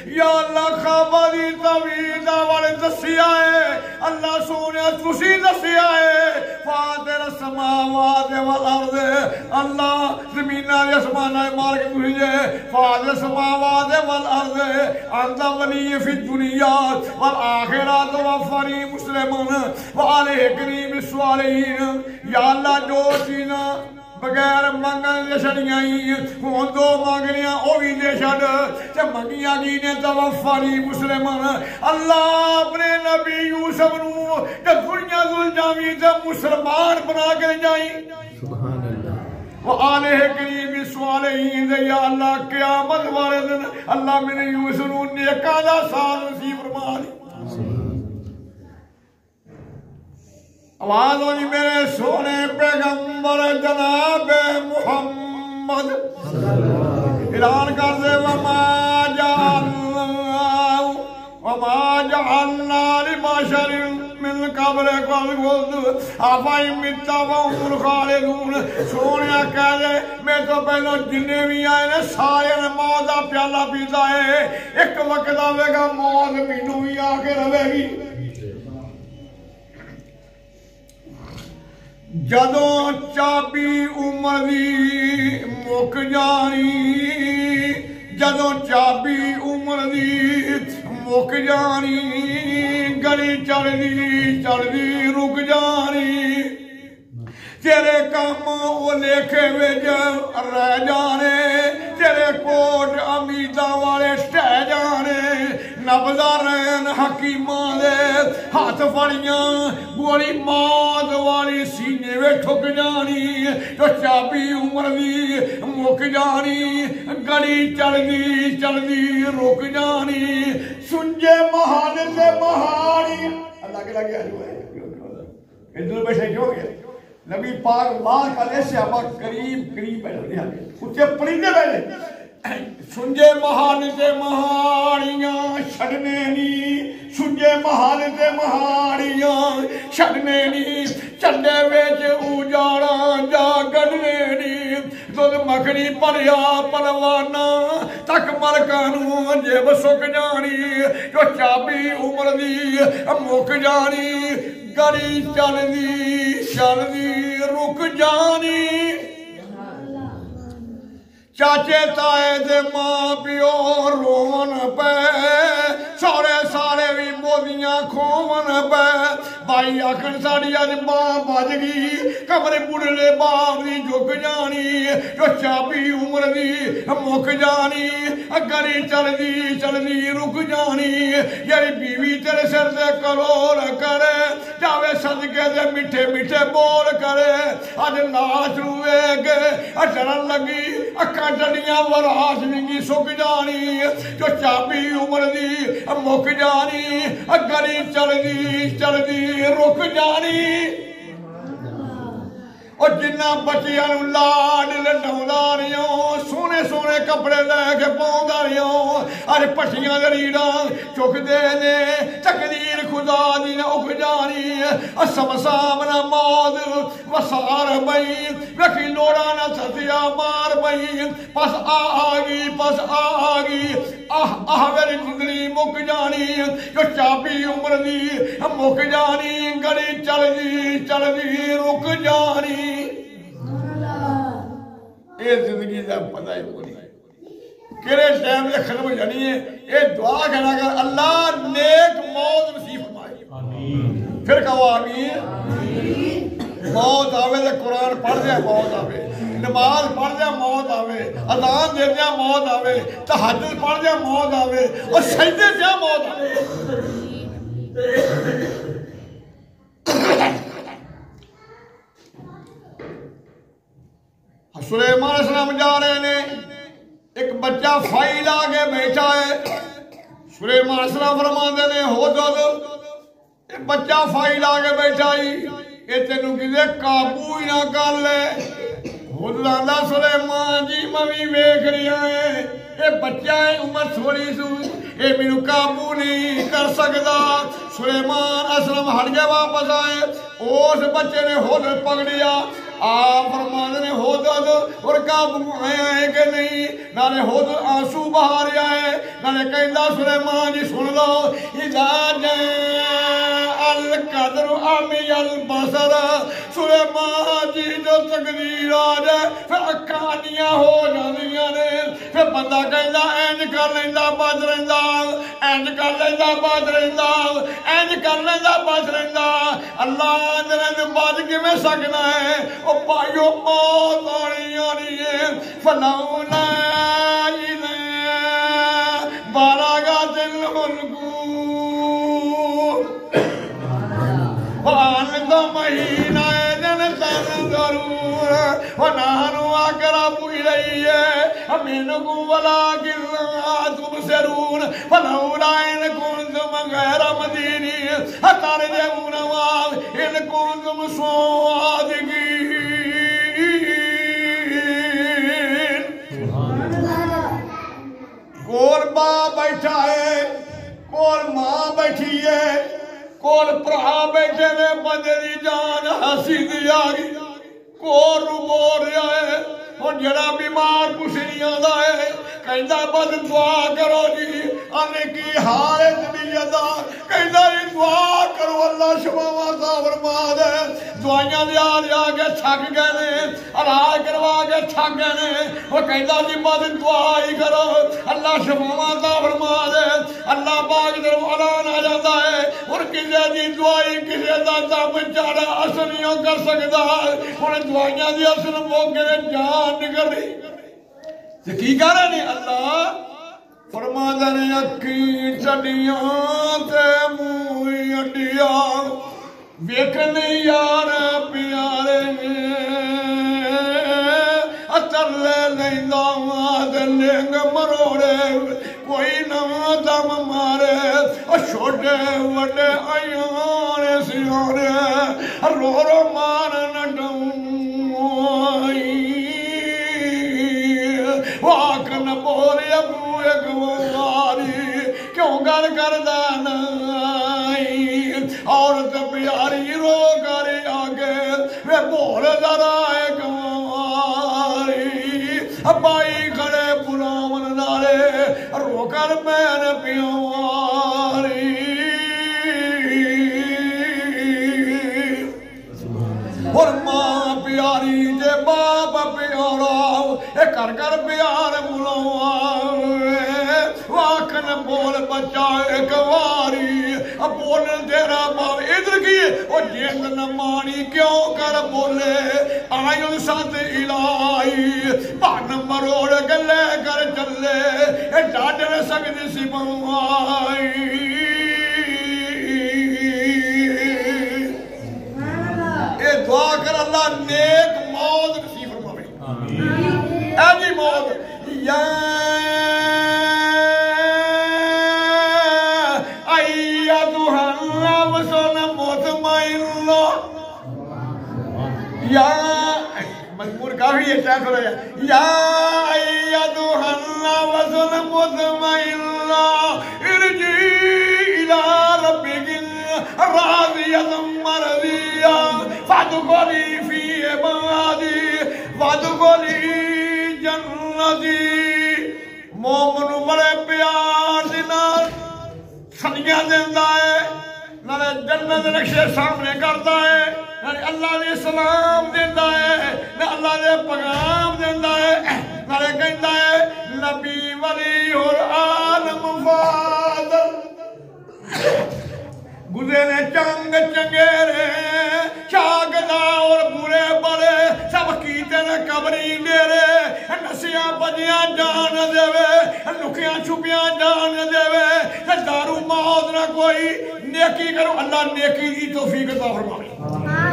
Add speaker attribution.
Speaker 1: یا اللہ خوابہ دی تعویذ والے دسیا ہے اللہ سونے تسی دسیا ہے فاطر السماوات والارض اللہ زمینہ دے اسمانہ مالک تسی جے فاطر السماوات والارض انت ولی فی الدنیا والآخرہ توفنی مسلمن وعلیکنی بالصالحین یا اللہ جو چیزاں بغیر منگن دے چھڑیاں ہوں دو مانگنیاں او بھی دے چھڑ تے منگیاں کی نے توفانی مسلمان اللہ اپنے نبی یوسف نو تے دنیا ذوالجامی تے مسلمان بنا کے جائیں
Speaker 2: سبحان اللہ
Speaker 1: وآلہ کریم صالحین دے یا اللہ قیامت والے دن اللہ میرے یوسف نو نیکاں دا سال نصیب فرما دے آواز ہونی میرے سونے پیغمبر جناب محمد اعلان کر دے وما جعلنا لبشر من قبلک الخلد افإن مت فهم الخالدون سونے کہہ دے میں تو پہلو جننے بھی آئے نے سارے نے موت دا پیالہ پیتا ہے ایک وقت آوے گا موت مینوں بھی آ کے رہے گی جدوں چابی عمر دی مک جانی جدوں چابی عمر دی مک جانی گلی چڑھ دی رک جانی تیرے کام وہ لکھے وچ رہ جانے تیرے کوٹ امیداں والے ٹہ جانے نبضا رہن حکیماں دے ہاتھ پھڑیاں گولی موت والی سینے وچ ٹھک جانی جو چابی عمر دی مک جانی گلی چڑھ دی رک جانی سنجے محل سے مہاڑی اللہ کے لگے جو ہے ادھر بیٹھے کیوں گئے نبی پاک ماں کا لے صحابہ قریب بیٹھے اچھے پرندے بیٹھے سنجے محال تے مہاڑیاں چھڑنے نی سنجے محال تے مہاڑیاں چھڑنے نی چندے ویچ اجاڑا جا گڑنے نی دودھ مکھنی پریا پلوانا تک ملکانوں جیب سک جانی جو چابی عمر دی مک جانی گڑی چل دی رک جانی چاچے تائے دے ماں پیو رون پہ سارے بھی بودیاں کھون پہ بھائی آکھن ساڑی آج ماں بج گئی کمرے بڑھلے باپ دی جھک جانی جو چابی عمر دی مک جانی گڑی چل دی رک جانی یاری بیوی تیرے سر دے کرور کرے جاوے صدقے دے میٹھے بول کرے آج لاش روے گے ڈرن لگی اکھاں ڈڑیاں وراش ونگی سک جانی جو چابی عمر دی مک جانی گڑی چل دی رک جانی اور جنہ بچیاں لاڈ لڈاؤں سونے کپڑے لے کے پاؤں اج پٹیاں ریڑاں چک دے نے تقدیر خدا دی نہ اک جانی اسم سامنا موت وسار بئی رکھی لوڑا نہ تھتیا مار بئی پس آ گئی میری زندگی مک جانی جو چابی عمر دی مک جانی گڑی چل دی رک جانی اے زندگی دا پتہ ہی کوئی کیڑے ٹائم سے ختم ہو جانی ہے اے دعا کرنا کر اللہ نیک موت نصیب فرمائے آمین پھر کہو آمین موت آوے تو قرآن پڑھ دیا موت آوے نماز پڑھ دیا موت آوے اذان دے دیا موت آوے تہجد پڑھ دیا موت آوے اور سجدے دیا موت آوے سلیمان علیہ السلام جا رہے نے ایک بچہ فائل آگے بیٹھا ہے سلیمان علیہ السلام فرماندے نے ہو دو ایک بچہ فائل آگے بیٹھا ہی یہ تینوں کسے قابو ہی نہ کر لے خود لاندہ سلیمان جی ممی ویکھ رہی ہیں یہ بچہ ہے عمر تھوڑی سو یہ میرے قابو نہیں کر سکتا سلیمان علیہ السلام ہٹ کے واپس آئے اس بچے نے ہو پکڑیا آپ فرمانے نے ہودد اور کعب آیا ہے کہ نہیں نالے ہودد آنسو بہا رہا ہے نالے کہندہ سلیمان جی سن لو اذا جاء القدر عمی البصر سلیمان جی جو تقدیر آ جائے پھر اکھانیاں ہو جانیاں نے پھر بندہ کہندہ اینج کر لیندہ بچ رہندہ اینج کر لیندہ بچ رہندہ اینج کر لیندہ بچ رہندہ اللہ نے بچ کے میں سکنا ہے او بھائیو موت آنی ہے فلولا اذا بلغت الحلقوم وأنتم حينئذ تنظرون ونحن أقرب إليه منكم ولكن لا تبصرون فلولا إن كنتم غير مدينين ترجعونها إن كنتم صادقين کول باپ بیٹھا ہے کول ماں بیٹھی ہے کول پرہا بیٹھے میں بندے دی جان ہسی دی آگی کول رو رہا ہے اور جڑا بیمار کچھ نہیں آدھا ہے کہندہ بد دعا کرو جی آنے کی حالت بھی ادا کہندہ جی دعا کرو اللہ شفاوہ صاحب فرماد ہے دعائیاں دیا دیا کے چھک گئے نے علاج کروا کے چھک گئے نے وہ کہندہ جی بد دعا ہی کرو اللہ شفاوہ صاحب فرماد ہے اللہ باغ در اعلان آ جاتا ہے اور کسے دی دعائی کسے داتا بچارہ اثر نہیں کر سکتا انہیں دعائیاں دی اثر موقع میں جان نکل رہی کی کہہ رہے ہیں اللہ فرماتا نے اکی چڑیاں تے موئی اڈیاں ویکھنے یار پیارے اتر لے لیندہ آد لنگ مروڑے کوئی نہ دم مارے چھوٹے وڈے آیانے سیانے رو رو مارن ڈوئی واکن بولی ابو ایک واری کیوں گر کردہ نائی عورت پیاری رو کری آگے وہ بول ذرا ایک واری بائی کھڑے پلامن نارے رو کر میں نے پیواری اور ماں پیاری جے باپ پیارا کر کر پیار بلاؤ واکن بول بچہ ایک واری بولن تیرا باپ ادھر کی اور جیند نمانی کیوں کر بولے آئین ساتھ الہی بان مروڑ گلے کر چلے ڈاڈر سکتی سی بوائی اے دعا کر اللہ نیک موت نصیب فرمائے ایجی موت یا ایتھا النفس المطمئنہ یا مجمور کافی ہے چاہ کرو یا ایتھا النفس المطمئنہ ارجعی الی ربک راضیۃ مرضیہ فادخلی فی عبادی وادخلی جنتی مومن بڑے پیار دینار سنگیاں دیندہ ہے نالے جنت نقشے سامنے کرتا ہے نالے اللہ نے سلام دیندہ ہے نالے اللہ نے پیغام دیندہ ہے نالے کہندہ ہے نبی ولی اور عالم فاضل گزرے چنگ چنگیرے چاگدہ اور برے بڑے سب کیتے نہ قبری میرے نسیاں بجیاں جان دے وے لکیاں چھپیاں جان دے وے دارو موت نہ کوئی نیکی کرو اللہ نیکی دی توفیق عطا فرمائے